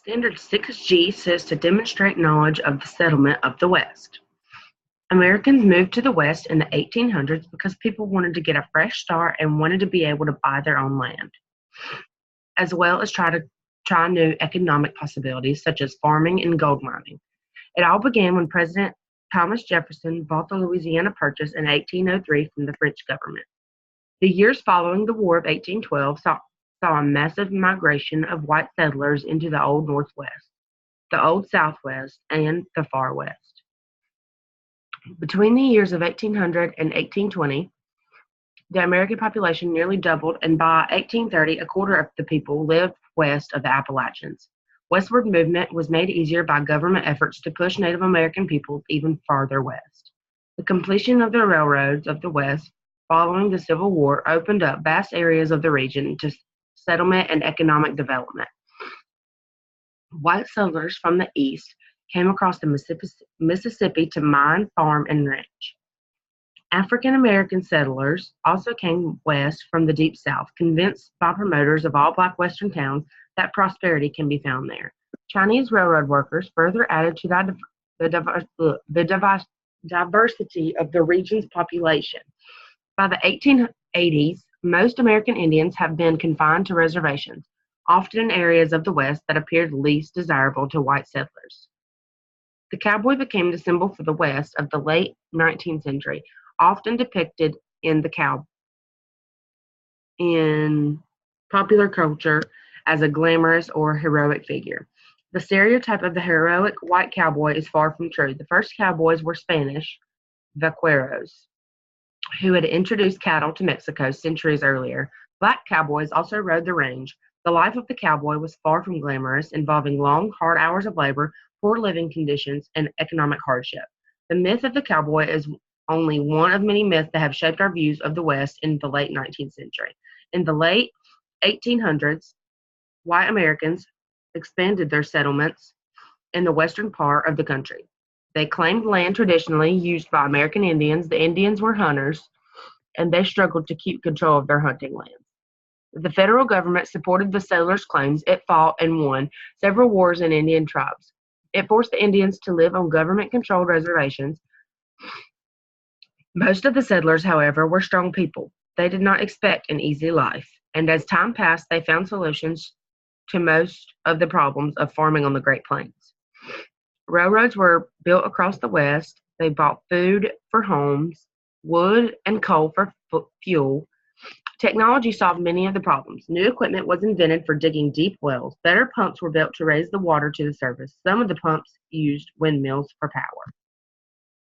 Standard 6G says to demonstrate knowledge of the settlement of the West. Americans moved to the West in the 1800s because people wanted to get a fresh start and wanted to be able to buy their own land, as well as try new economic possibilities such as farming and gold mining. It all began when President Thomas Jefferson bought the Louisiana Purchase in 1803 from the French government. The years following the War of 1812 saw a massive migration of white settlers into the Old Northwest, the Old Southwest, and the Far West. Between the years of 1800 and 1820, the American population nearly doubled, and by 1830, a quarter of the people lived west of the Appalachians. Westward movement was made easier by government efforts to push Native American peoples even farther west. The completion of the railroads of the West following the Civil War opened up vast areas of the region to settlement and economic development. White settlers from the east came across the Mississippi to mine, farm, and ranch. African American settlers also came west from the Deep South, convinced by promoters of all black western towns that prosperity can be found there. Chinese railroad workers further added to the diversity of the region's population. By the 1880s, most American Indians have been confined to reservations, often in areas of the West that appeared least desirable to white settlers. The cowboy became the symbol for the West of the late 19th century, often depicted in popular culture as a glamorous or heroic figure. The stereotype of the heroic white cowboy is far from true. The first cowboys were Spanish vaqueros, who had introduced cattle to Mexico centuries earlier. Black cowboys also rode the range. The life of the cowboy was far from glamorous, involving long, hard hours of labor, poor living conditions, and economic hardship. The myth of the cowboy is only one of many myths that have shaped our views of the West in the late 19th century. In the late 1800s, white Americans expanded their settlements in the western part of the country. They claimed land traditionally used by American Indians. The Indians were hunters, and they struggled to keep control of their hunting lands. The federal government supported the settlers' claims. It fought and won several wars in Indian tribes. It forced the Indians to live on government-controlled reservations. Most of the settlers, however, were strong people. They did not expect an easy life, and as time passed, they found solutions to most of the problems of farming on the Great Plains. Railroads were built across the West. They bought food for homes, wood and coal for fuel. Technology solved many of the problems. New equipment was invented for digging deep wells. Better pumps were built to raise the water to the surface. Some of the pumps used windmills for power.